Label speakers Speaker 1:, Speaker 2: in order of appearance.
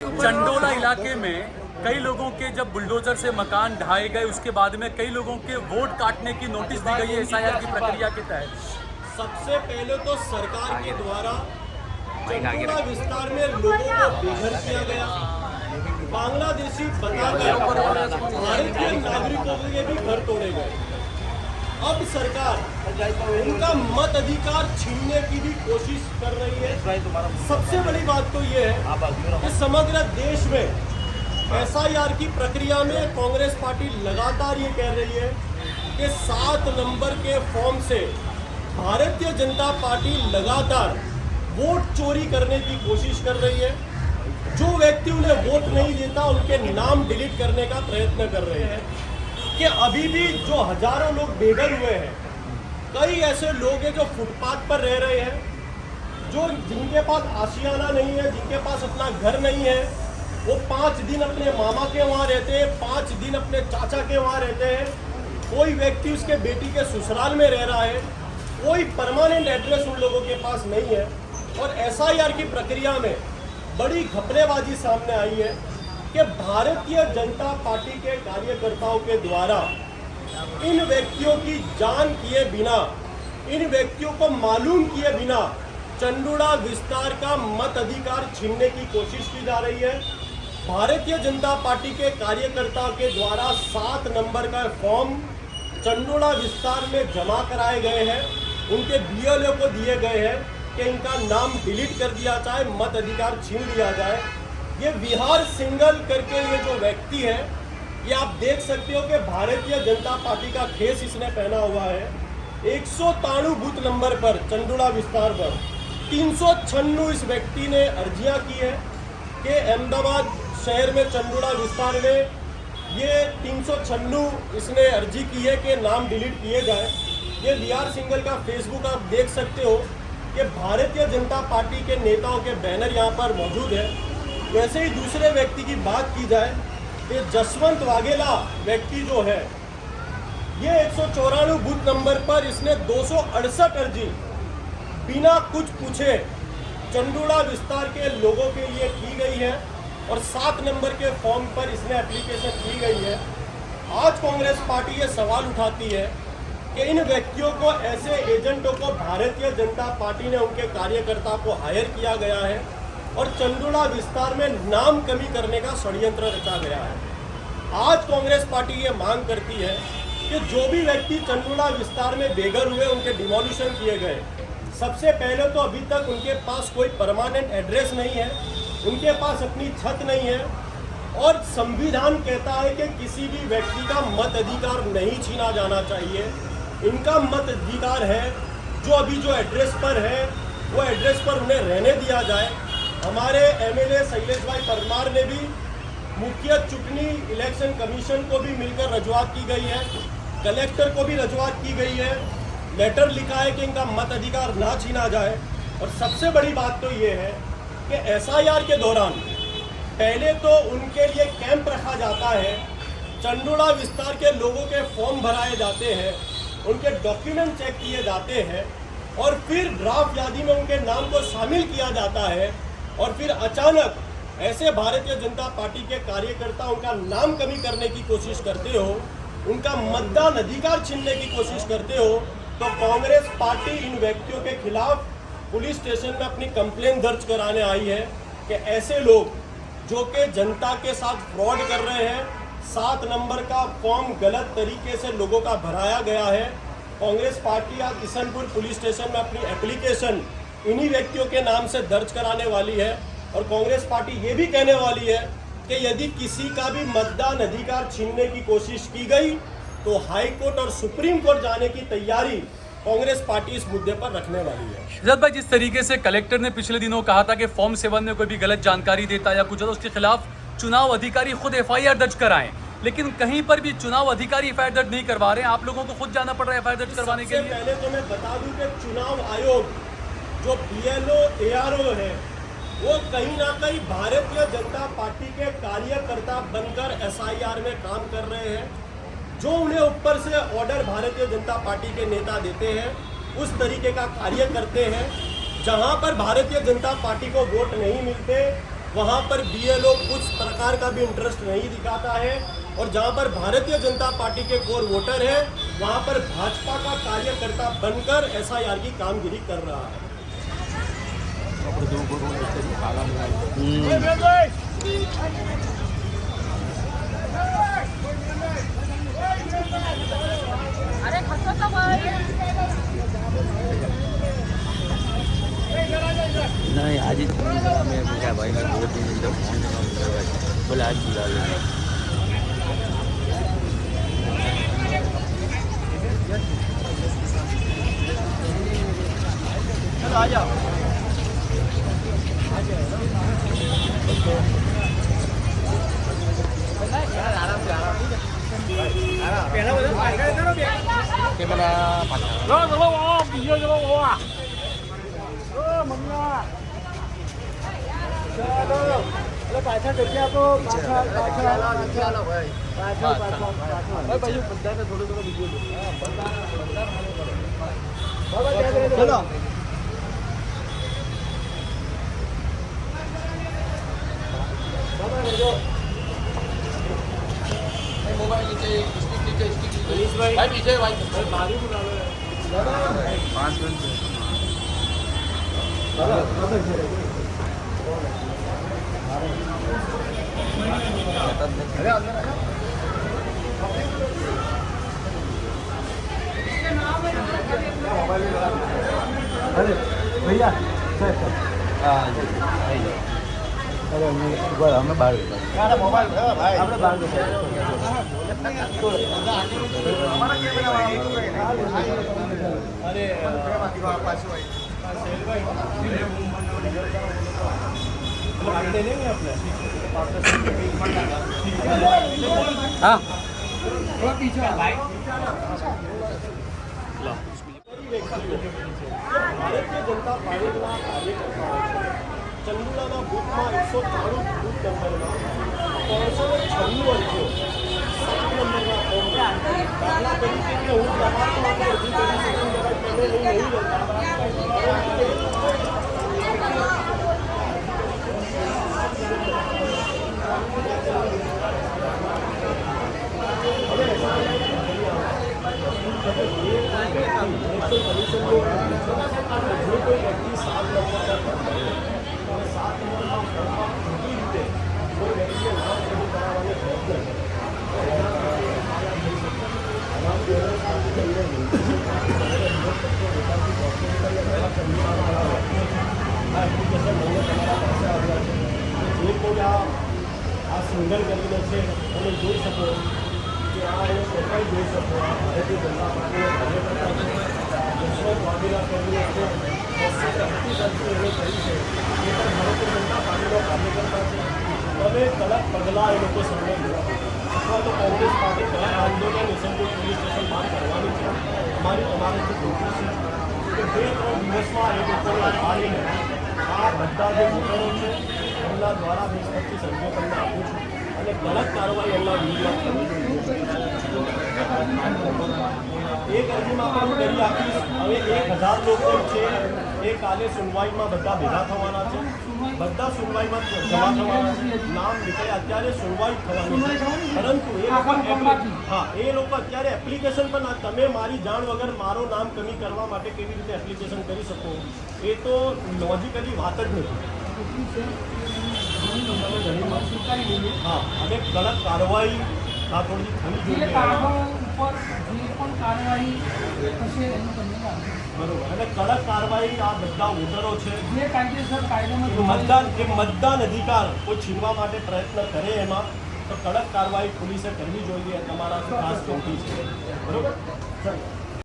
Speaker 1: चंडोला इलाके में कई लोगों के जब बुलडोजर से मकान ढाए गए, उसके बाद में कई लोगों के वोट काटने की नोटिस दी गई है एसआईआर की प्रक्रिया के तहत।
Speaker 2: सबसे पहले तो सरकार के द्वारा चंडोला विस्तार में लोगों को बेघर किया गया, बांग्लादेशी बताकर भारतीय नागरिकों के भी घर तोड़े गए। अब सरकार उनका मत अधिकार छीनने की भी कोशिश कर रही है। सबसे बड़ी बात तो ये है कि समग्र देश में एसआईआर की प्रक्रिया में कांग्रेस पार्टी लगातार ये कह रही है कि 7 नंबर के फॉर्म से भारतीय जनता पार्टी लगातार वोट चोरी करने की कोशिश कर रही है। जो व्यक्ति उन्हें वोट नहीं देता उनके नाम डिलीट करने का प्रयत्न कर रहे हैं। कि अभी भी जो हजारों लोग बेघर हुए हैं, कई ऐसे लोग हैं जो फुटपाथ पर रह रहे हैं, जो जिनके पास आशियाना नहीं है, जिनके पास अपना घर नहीं है, वो 5 दिन अपने मामा के वहाँ रहते हैं, 5 दिन अपने चाचा के वहाँ रहते हैं। कोई व्यक्ति उसके बेटी के ससुराल में रह रहा है, कोई परमानेंट एड्रेस उन लोगों के पास नहीं है। और एसआईआर की प्रक्रिया में बड़ी घपलेबाजी सामने आई है कि भारतीय जनता पार्टी के कार्यकर्ताओं के द्वारा इन व्यक्तियों की जान किए बिना, इन व्यक्तियों को मालूम किए बिना चंडोला विस्तार का मत अधिकार छीनने की कोशिश की जा रही है। भारतीय जनता पार्टी के कार्यकर्ताओं के द्वारा 7 नंबर का फॉर्म चंडोला विस्तार में जमा कराए गए हैं, उनके बीएलओ को दिए गए हैं कि इनका नाम डिलीट कर दिया जाए, मत अधिकार छीन लिया जाए। ये विहार सिंगल करके ये जो व्यक्ति है, ये आप देख सकते हो कि भारतीय जनता पार्टी का खेस इसने पहना हुआ है। 193 बूथ नंबर पर चंडोला विस्तार पर 396 इस व्यक्ति ने अर्जियां की है कि अहमदाबाद शहर में चंडोला विस्तार में ये 396 इसने अर्जी की है कि नाम डिलीट किए जाए। ये विहार सिंगल का फेसबुक आप देख सकते हो कि भारतीय जनता पार्टी के नेताओं के बैनर यहाँ पर मौजूद है। वैसे ही दूसरे व्यक्ति की बात की जाए तो जसवंत वाघेला व्यक्ति जो है, ये 194 बूथ नंबर पर इसने 268 अर्जी बिना कुछ पूछे चंडोला विस्तार के लोगों के लिए की गई है और 7 नंबर के फॉर्म पर इसने एप्लीकेशन की गई है। आज कांग्रेस पार्टी ये सवाल उठाती है कि इन व्यक्तियों को, ऐसे एजेंटों को भारतीय जनता पार्टी ने उनके कार्यकर्ता को हायर किया गया है और चंडोला विस्तार में नाम कमी करने का षड्यंत्र रचा गया है। आज कांग्रेस पार्टी ये मांग करती है कि जो भी व्यक्ति चंडोला विस्तार में बेघर हुए, उनके डिमोलिशन किए गए। सबसे पहले तो अभी तक उनके पास कोई परमानेंट एड्रेस नहीं है, उनके पास अपनी छत नहीं है और संविधान कहता है कि किसी भी व्यक्ति का मत अधिकार नहीं छीना जाना चाहिए। इनका मत अधिकार है, जो अभी जो एड्रेस पर है वो एड्रेस पर उन्हें रहने दिया जाए। हमारे एमएलए शैलेश भाई परमार ने भी मुख्य चुनावी इलेक्शन कमीशन को भी मिलकर रजूआत की गई है, कलेक्टर को भी रजूआत की गई है, लेटर लिखा है कि इनका मत अधिकार ना छीना जाए। और सबसे बड़ी बात तो ये है कि एसआईआर के दौरान पहले तो उनके लिए कैंप रखा जाता है, चंडोला विस्तार के लोगों के फॉर्म भराए जाते हैं, उनके डॉक्यूमेंट चेक किए जाते हैं और फिर ड्राफ्ट यादी में उनके नाम को शामिल किया जाता है और फिर अचानक ऐसे भारतीय जनता पार्टी के कार्यकर्ता उनका नाम कमी करने की कोशिश करते हो, उनका मतदान अधिकार छीनने की कोशिश करते हो, तो कांग्रेस पार्टी इन व्यक्तियों के खिलाफ पुलिस स्टेशन में अपनी कंप्लेन दर्ज कराने आई है कि ऐसे लोग जो कि जनता के साथ फ्रॉड कर रहे हैं, 7 नंबर का फॉर्म गलत तरीके से लोगों का भराया गया है। कांग्रेस पार्टी आज किशनपुर पुलिस स्टेशन में अपनी एप्लीकेशन इन्हीं व्यक्तियों के नाम से दर्ज कराने वाली है और कांग्रेस पार्टी ये भी कहने वाली है कि यदि किसी का भी मतदान अधिकार छीनने की कोशिश की गई तो हाई कोर्ट और सुप्रीम कोर्ट जाने की तैयारी कांग्रेस पार्टी इस मुद्दे पर रखने वाली है।
Speaker 1: रजत भाई, जिस तरीके से कलेक्टर ने पिछले दिनों कहा था कि फॉर्म 7 में कोई भी गलत जानकारी देता या कुछ होता, उसके खिलाफ चुनाव अधिकारी खुद एफआईआर दर्ज कराएं, लेकिन कहीं पर भी चुनाव अधिकारी एफआईआर दर्ज नहीं करवा रहे हैं। आप लोगों को खुद जाना पड़ रहा है एफआईआर दर्ज करवाने के लिए।
Speaker 2: पहले तो मैं बता दूं कि चुनाव आयोग जो बीएलओ एआरओ है, वो कहीं ना कहीं भारतीय जनता पार्टी के कार्यकर्ता बनकर एसआईआर में काम कर रहे हैं। जो उन्हें ऊपर से ऑर्डर भारतीय जनता पार्टी के नेता देते हैं, उस तरीके का कार्य करते हैं। जहां पर भारतीय जनता पार्टी को वोट नहीं मिलते, वहाँ पर BLO कुछ प्रकार का भी इंटरेस्ट नहीं दिखाता है, और जहाँ पर भारतीय जनता पार्टी के कोर वोटर है वहाँ पर भाजपा का कार्यकर्ता बनकर SIR की कामगिरी कर रहा है।
Speaker 3: अरे खर्च
Speaker 4: नहीं आज ही मैं पूछा भाई मैं 2 दिन जब फोन करवा बोले आज बुला लेंगे।
Speaker 2: चलो आ जाओ। પાછા જગ્યા તો પાછા બધાને થોડું થોડું બીજું ચલો મોબાઈલ નીચે સ્ટીક નીચે ભાઈ પીછે ભાઈ મારી બોલાવે 5 મિનિટ अरे भैया अरे हमें बाहर मोबाइल भाई अरे
Speaker 1: हाँ
Speaker 2: ભારતીય જનતા પાર્ટીના કાર્યકર્તાઓ ચંદુલાના બૂથમાં 193 બૂથ નંબરમાં 396 અરજીઓ 7 નંબરના ફોર્મમાં દાખલા તરીકે કે હું તમારા માટે અરજી કરી શકું તમે નહીં આ સિંગલ કરીને છે તમે જોઈ શકો કે આ એનો પ્રોફાઇલ જોઈ શકો આ ભારતીય જનતા પાર્ટીના કાર્યકર્તા છે યશવંત વાઘેલા કરીને છે 231 અરજી એને કરી છે એ પણ ભારતીય જનતા પાર્ટીનો કાર્યકર્તા છે હવે કડક પગલાં એ લોકો સામે લેવા અથવા તો કોંગ્રેસ પાર્ટી કડક આંદોલન એસએમટી પોલીસ સ્ટેશન બહાર કરવાની છે અમારી તમારાથી કોશિશ છે કે 2-3 દિવસમાં એ લોકોને ઉપાડીને આ બધા જે વોટરો છે એમના દ્વારા 20-25 અરજીઓ તમને આપું છું અને કડક કાર્યવાહી એમના વિરુદ્ધમાં કરવી જોઈએ। એક અરજીમાં પણ કરી આપીશ। હવે 1000 લોકો છે એ કાલે સુનવાઈમાં બધા ભેગા થવાના છે, બધા સુનવાઈમાં જમા થવાના છે, નામ નીકળે અત્યારે સુનવાઈ થવાની છે, પરંતુ એ લોકો અત્યારે એપ્લિકેશન પણ તમે મારી જાણ વગર મારો નામ કમી કરવા માટે કેવી રીતે એપ્લિકેશન કરી શકો એ તો લોજિકલી વાત જ નથી। હા અને કડક કાર્યવાહી થોડી થવી જોઈએ બરોબર અને કડક કાર્યવાહી આ બધા વોટરો છે મતદાન અધિકાર કોઈ છીનવા માટે પ્રયત્ન કરે એમાં તો કડક કાર્યવાહી પોલીસે કરવી જોઈએ તમારા ખાસ વિનંતી છે બરોબર।